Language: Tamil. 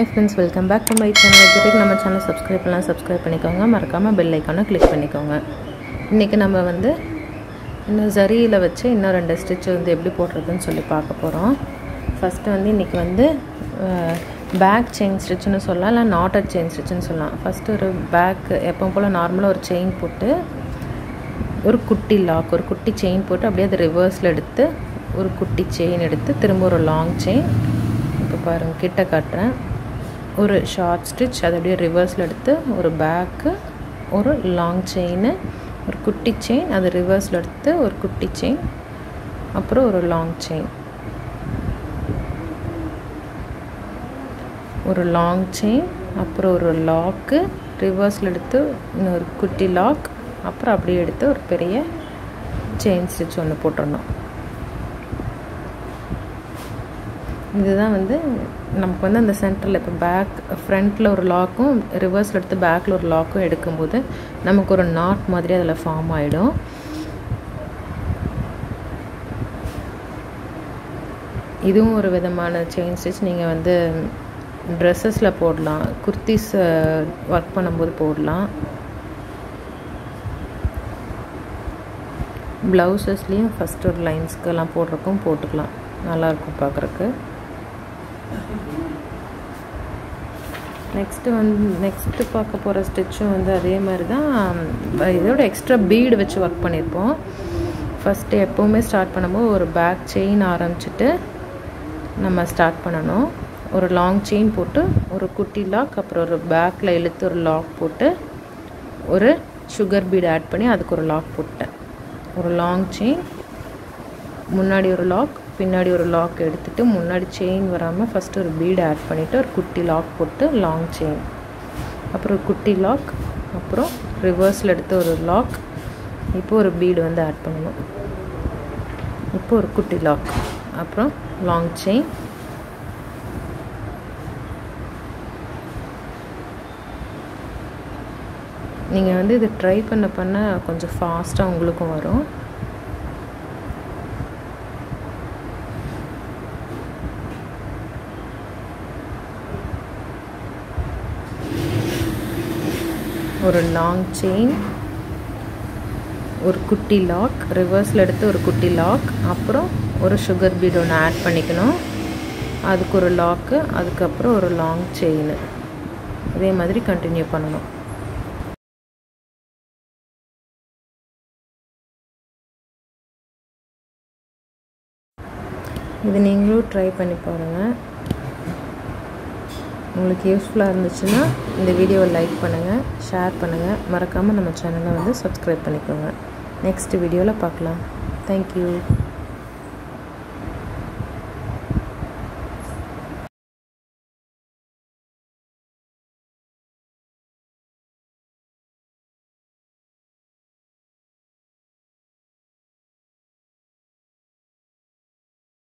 Hi friends, welcome back to my channel. இதுக்கு நம்ம சேனலை சப்ஸ்கிரைப் பண்ணிக்கோங்க. மறக்காம பெல் ஐகானை கிளிக் பண்ணிக்கோங்க. இன்னைக்கு நம்ம வந்து இன்னும் ஜரியில வச்சு இன்னும் ரெண்டு ஸ்டிட்ச் வந்து எப்படி போடுறதுன்னு சொல்லி பார்க்க போறோம். ஃபர்ஸ்ட் வந்து இன்னைக்கு வந்து பேக் செயின் ஸ்டிட்ச்னு சொல்லலாம், இல்ல நாட்டட் செயின் ஸ்டிட்ச்னு சொல்லலாம். ஃபர்ஸ்ட் ஒரு பேக் எப்பவும் போல நார்மலா ஒரு செயின் போட்டு ஒரு குட்டி லாக், ஒரு குட்டி செயின் போட்டு அப்படியே அது ரிவர்ஸ்ல எடுத்து ஒரு குட்டி செயின் எடுத்து திரும்ப ஒரு லாங் செயின், இப்போ பாருங்க கிட்ட காட்டுறேன், ஒரு ஷார்ட் ஸ்டிச் அது அப்படியே ரிவர்ஸில் எடுத்து ஒரு பேக்கு, ஒரு லாங் செயின், ஒரு குட்டி செயின் அது ரிவர்ஸில் எடுத்து ஒரு குட்டி செயின், அப்புறம் ஒரு லாங் செயின், ஒரு லாங் செயின், அப்புறம் ஒரு லாக்கு ரிவர்ஸில் எடுத்து இன்னொரு குட்டி லாக், அப்புறம் அப்படியே எடுத்து ஒரு பெரிய செயின் ஸ்டிச் ஒன்று போட்டுடணும். இதுதான் வந்து நமக்கு வந்து அந்த சென்டரில் இப்போ பேக் ஃப்ரண்ட்டில் ஒரு லாக்கும் ரிவர்ஸில் எடுத்து பேக்கில் ஒரு லாக்கும் எடுக்கும்போது நமக்கு ஒரு நாட் மாதிரி அதில் ஃபார்ம் ஆகிடும். இதுவும் ஒரு விதமான செயின் ஸ்டிச். நீங்கள் வந்து ட்ரெஸ்ஸஸில் போடலாம், குர்த்திஸ் ஒர்க் பண்ணும்போது போடலாம், ப்ளவுசஸ்லேயும் ஃபஸ்ட் ஒரு லைன்ஸ்க்கெல்லாம் போடுறக்கும் போட்டுக்கலாம், நல்லாயிருக்கும் பார்க்குறக்கு. நெக்ஸ்ட்டு பார்க்க போகிற ஸ்டிச்சும் வந்து அதே மாதிரி தான். இதோட எக்ஸ்ட்ரா பீடு வச்சு ஒர்க் பண்ணியிருப்போம். ஃபஸ்ட்டு எப்போவுமே ஸ்டார்ட் பண்ணும்போது ஒரு பேக் செயின் ஆரம்பிச்சுட்டு நம்ம ஸ்டார்ட் பண்ணணும். ஒரு லாங் செயின் போட்டு ஒரு குட்டி லாக், அப்புறம் ஒரு பேக்கில் இழுத்து ஒரு லாக் போட்டு ஒரு சுகர் பீடு ஆட் பண்ணி அதுக்கு ஒரு லாக் போட்டேன். ஒரு லாங் செயின், முன்னாடி ஒரு லாக், பின்னாடி ஒரு லாக் எடுத்துகிட்டு முன்னாடி செயின் வராமல் ஃபஸ்ட்டு ஒரு பீடு ஆட் பண்ணிவிட்டு ஒரு குட்டி லாக் போட்டு லாங் செயின், அப்புறம் ஒரு குட்டி லாக், அப்புறம் ரிவர்ஸில் எடுத்து ஒரு லாக், இப்போ ஒரு பீடு வந்து ஆட் பண்ணணும், இப்போ ஒரு குட்டி லாக், அப்புறம் லாங் செயின், நீங்கள் வந்து இது ட்ரை பண்ண கொஞ்சம் ஃபாஸ்ட்டாக உங்களுக்கும் வரும். ஒரு லாங் செயின், ஒரு குட்டி லாக், ரிவர்ஸில் எடுத்து ஒரு குட்டி லாக், அப்புறம் ஒரு சுகர் பீட் ஒன்று ஆட் பண்ணிக்கணும், அதுக்கு ஒரு லாக்கு, அதுக்கப்புறம் ஒரு லாங் செயின், இதே மாதிரி கண்டினியூ பண்ணணும். இது நீங்களும் ட்ரை பண்ணி பாருங்கள். உங்களுக்கு யூஸ்ஃபுல்லாக இருந்துச்சுன்னா இந்த வீடியோவை லைக் பண்ணுங்கள், ஷேர் பண்ணுங்கள், மறக்காமல் நம்ம சேனலை வந்து சப்ஸ்கிரைப் பண்ணிக்கோங்க. நெக்ஸ்ட் வீடியோவில் பார்க்கலாம். தேங்க்யூ.